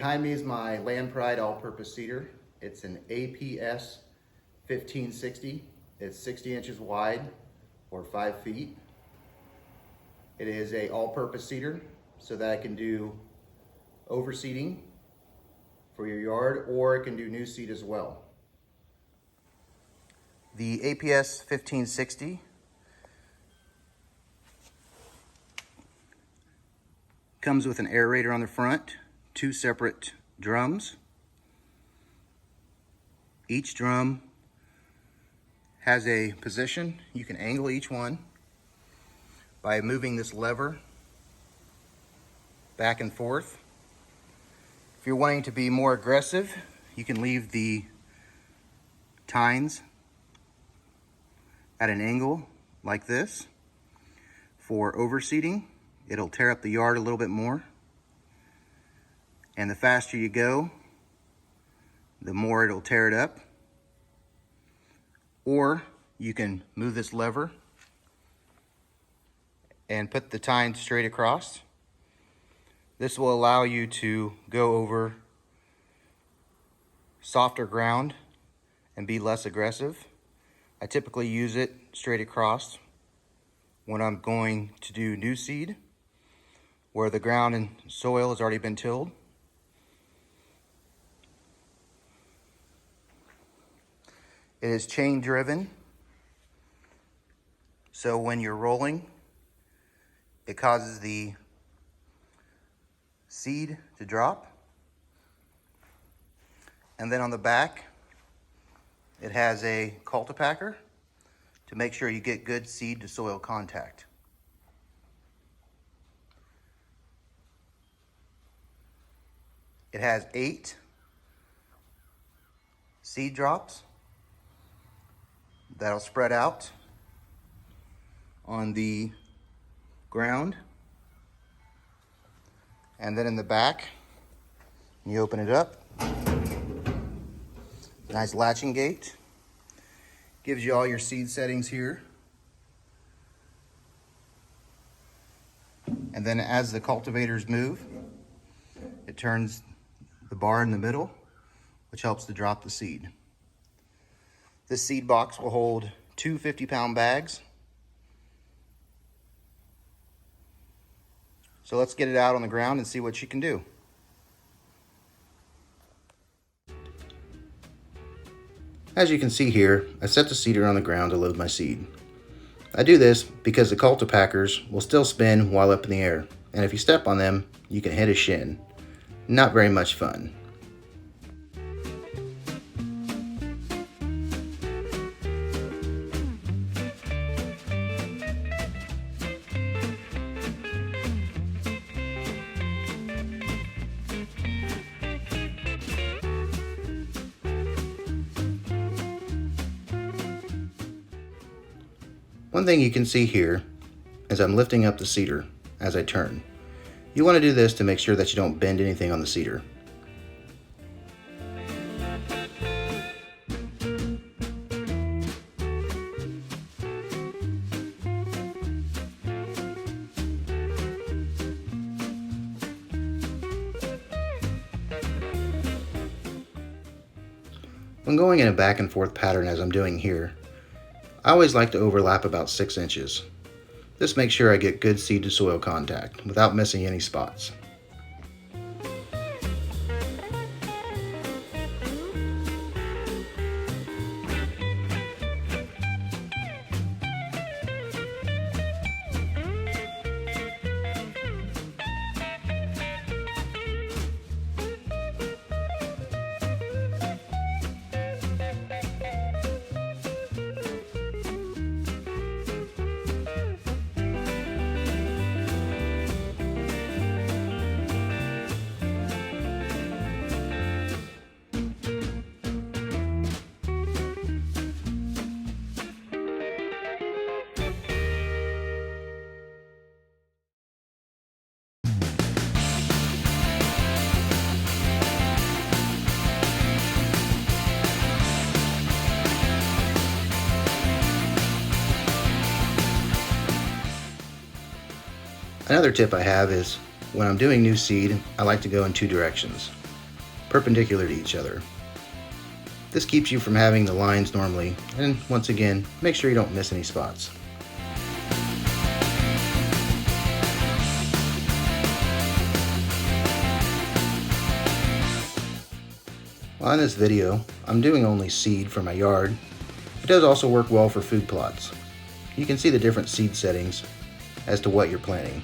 Behind me is my Land Pride all-purpose seeder. It's an APS1560. It's 60 inches wide or 5 feet. It is a all-purpose seeder so that I can do overseeding for your yard, or it can do new seed as well. The APS1560 comes with an aerator on the front, 2 separate drums. Each drum has a position. You can angle each one by moving this lever back and forth. If you're wanting to be more aggressive, you can leave the tines at an angle like this. For overseeding, it'll tear up the yard a little bit more. And the faster you go, the more it'll tear it up. Or you can move this lever and put the tines straight across. This will allow you to go over softer ground and be less aggressive. I typically use it straight across when I'm going to do new seed, where the ground and soil has already been tilled. It is chain driven, so when you're rolling, it causes the seed to drop. And then on the back, it has a cultipacker to make sure you get good seed to soil contact. It has 8 seed drops that'll spread out on the ground. And then in the back, you open it up. Nice latching gate. Gives you all your seed settings here. And then as the cultivators move, it turns the bar in the middle, which helps to drop the seed. This seed box will hold 2 50-pound bags. So let's get it out on the ground and see what she can do. As you can see here, I set the seeder on the ground to load my seed. I do this because the cultipackers will still spin while up in the air, and if you step on them, you can hit a shin. Not very much fun. One thing you can see here is I'm lifting up the seeder as I turn. You want to do this to make sure that you don't bend anything on the seeder. When going in a back and forth pattern as I'm doing here, I always like to overlap about 6 inches. This makes sure I get good seed to soil contact without missing any spots. Another tip I have is when I'm doing new seed, I like to go in 2 directions. perpendicular to each other. This keeps you from having the lines normally, and once again, make sure you don't miss any spots. Well, in this video, I'm doing only seed for my yard. It does also work well for food plots. You can see the different seed settings as to what you're planting.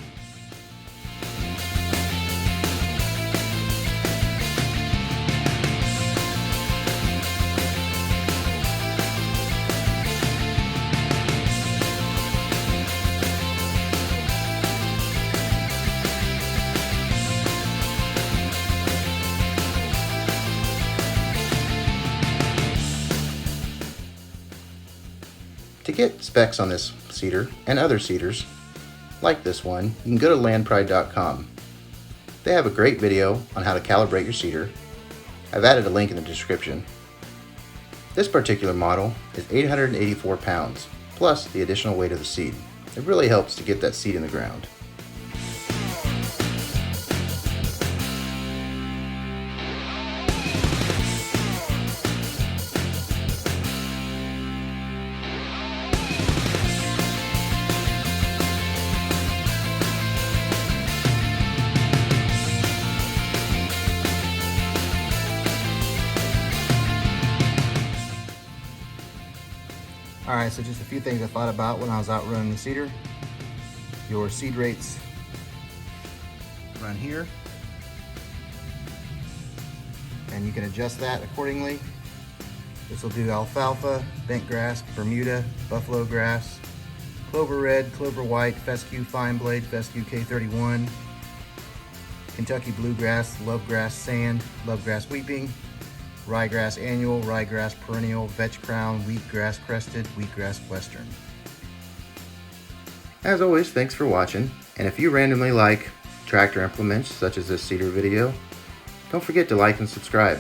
To get specs on this seeder and other seeders, like this one, you can go to landpride.com. They have a great video on how to calibrate your seeder. I've added a link in the description. This particular model is 884 pounds, plus the additional weight of the seed. It really helps to get that seed in the ground. Alright, so just a few things I thought about when I was out running the seeder. Your seed rates run here, and you can adjust that accordingly. This will do alfalfa, bent grass, Bermuda, buffalo grass, clover red, clover white, fescue fine blade, fescue K31, Kentucky bluegrass, lovegrass sand, lovegrass weeping, ryegrass annual, ryegrass perennial, vetch crown, wheatgrass crested, wheatgrass western. As always, thanks for watching, and if you randomly like tractor implements such as this seeder video, don't forget to like and subscribe.